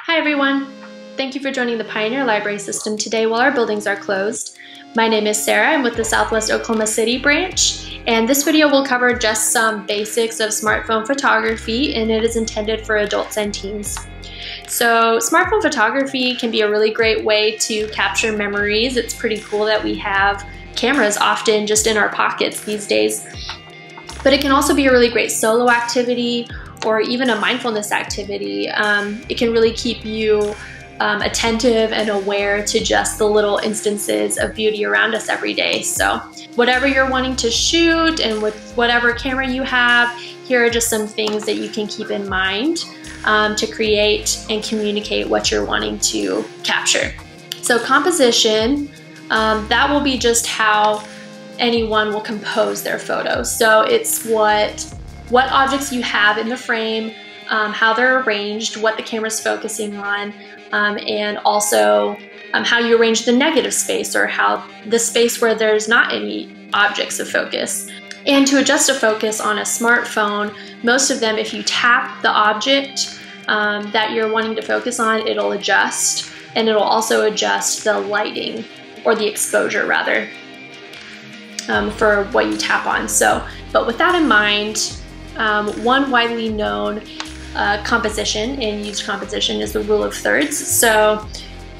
Hi everyone! Thank you for joining the Pioneer Library System today while our buildings are closed. My name is Sarah. I'm with the Southwest Oklahoma City branch, and this video will cover just some basics of smartphone photography, and it is intended for adults and teens. So smartphone photography can be a really great way to capture memories. It's pretty cool that we have cameras often just in our pockets these days. But it can also be a really great solo activity or even a mindfulness activity. It can really keep you attentive and aware to just the little instances of beauty around us every day. So whatever you're wanting to shoot and with whatever camera you have, here are just some things that you can keep in mind to create and communicate what you're wanting to capture. So composition, that will be just how anyone will compose their photo. So it's what objects you have in the frame, how they're arranged, what the camera's focusing on, and also how you arrange the negative space or how the space where there's not any objects of focus. And to adjust a focus on a smartphone, most of them, if you tap the object that you're wanting to focus on, it'll adjust, and it'll also adjust the lighting or the exposure rather for what you tap on. So, but with that in mind, one widely known composition and used composition is the rule of thirds. So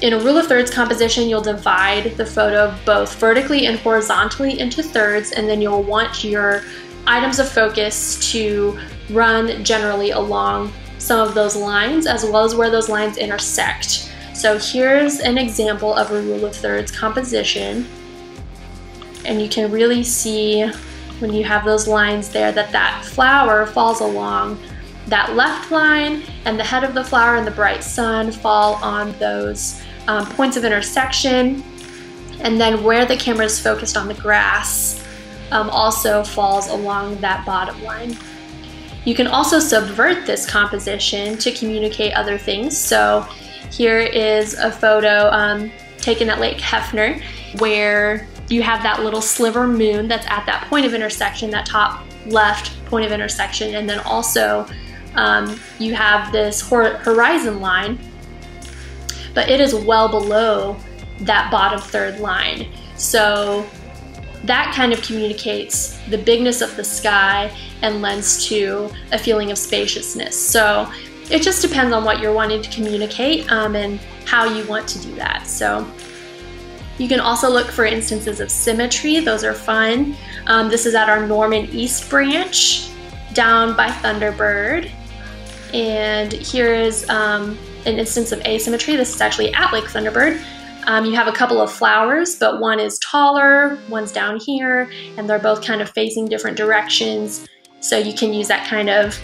in a rule of thirds composition, you'll divide the photo both vertically and horizontally into thirds, and then you'll want your items of focus to run generally along some of those lines as well as where those lines intersect. So here's an example of a rule of thirds composition, and you can really see when you have those lines there that flower falls along that left line, and the head of the flower and the bright sun fall on those points of intersection, and then where the camera is focused on the grass also falls along that bottom line. You can also subvert this composition to communicate other things. So here is a photo taken at Lake Hefner where you have that little sliver moon that's at that point of intersection, that top left point of intersection, and then also you have this horizon line, but it is well below that bottom third line. So that kind of communicates the bigness of the sky and lends to a feeling of spaciousness. So it just depends on what you're wanting to communicate and how you want to do that. So you can also look for instances of symmetry. Those are fun. This is at our Norman East branch down by Thunderbird. And here is an instance of asymmetry. This is actually at Lake Thunderbird. You have a couple of flowers, but one is taller, one's down here, and they're both kind of facing different directions. So you can use that kind of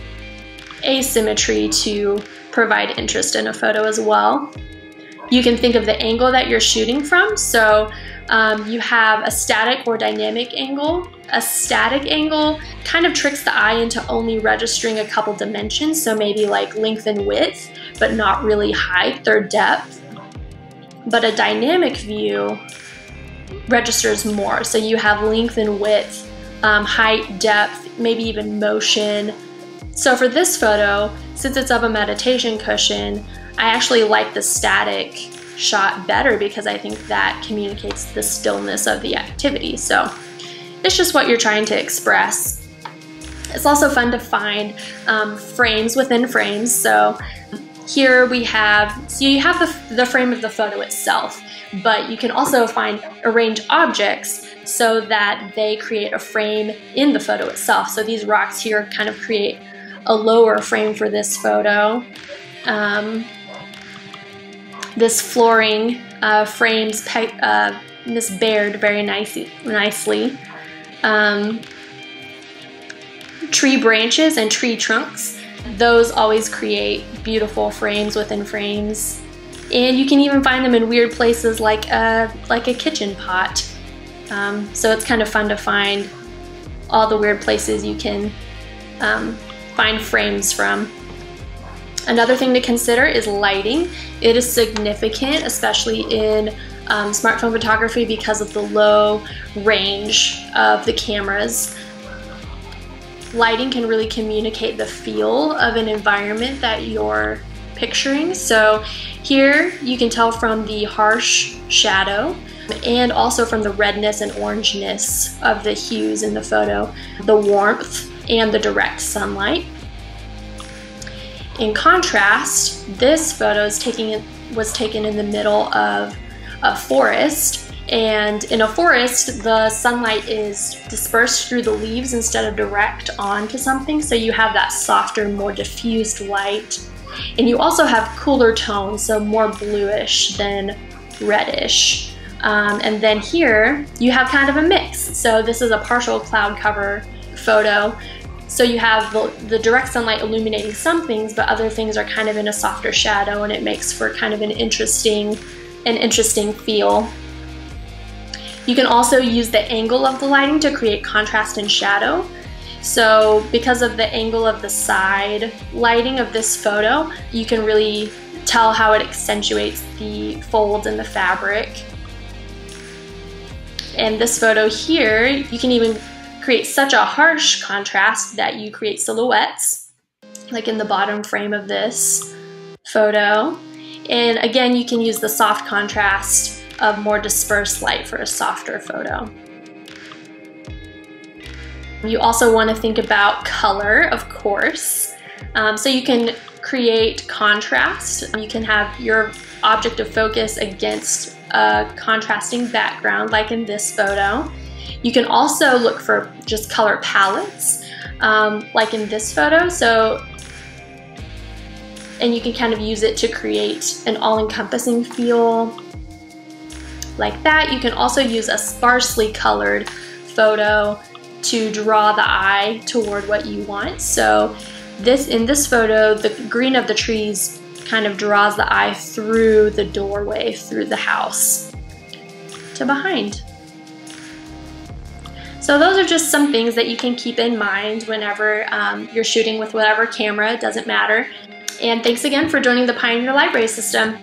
asymmetry to provide interest in a photo as well. You can think of the angle that you're shooting from. So you have a static or dynamic angle. A static angle kind of tricks the eye into only registering a couple dimensions, so maybe like length and width, but not really height or depth. But a dynamic view registers more. So you have length and width, height, depth, maybe even motion. So for this photo, since it's of a meditation cushion, I actually like the static shot better because I think that communicates the stillness of the activity. So it's just what you're trying to express. It's also fun to find frames within frames. So here we have, so you have the frame of the photo itself, but you can also arrange objects so that they create a frame in the photo itself. So these rocks here kind of create a lower frame for this photo. This flooring frames Miss Baird very nicely. Tree branches and tree trunks, those always create beautiful frames within frames. And you can even find them in weird places like a kitchen pot. So it's kind of fun to find all the weird places you can find frames from. Another thing to consider is lighting. It is significant, especially in smartphone photography, because of the low range of the cameras. Lighting can really communicate the feel of an environment that you're picturing. So here you can tell from the harsh shadow and also from the redness and orangeness of the hues in the photo, the warmth and the direct sunlight. In contrast, this photo was taken in the middle of a forest. And in a forest, the sunlight is dispersed through the leaves instead of direct onto something, so you have that softer, more diffused light. And you also have cooler tones, so more bluish than reddish. And then here, you have kind of a mix. So this is a partial cloud cover photo. So you have the direct sunlight illuminating some things, but other things are kind of in a softer shadow, and it makes for kind of an interesting feel. You can also use the angle of the lighting to create contrast and shadow. So because of the angle of the side lighting of this photo, you can really tell how it accentuates the folds in the fabric. And this photo here, you can even create such a harsh contrast that you create silhouettes, like in the bottom frame of this photo. And again, you can use the soft contrast of more dispersed light for a softer photo. You also want to think about color, of course. So you can create contrast. You can have your object of focus against a contrasting background, like in this photo. You can also look for just color palettes, like in this photo. And you can kind of use it to create an all-encompassing feel like that. You can also use a sparsely colored photo to draw the eye toward what you want. So in this photo, the green of the trees kind of draws the eye through the doorway, through the house to behind. So those are just some things that you can keep in mind whenever you're shooting with whatever camera, it doesn't matter. And thanks again for joining the Pioneer Library System.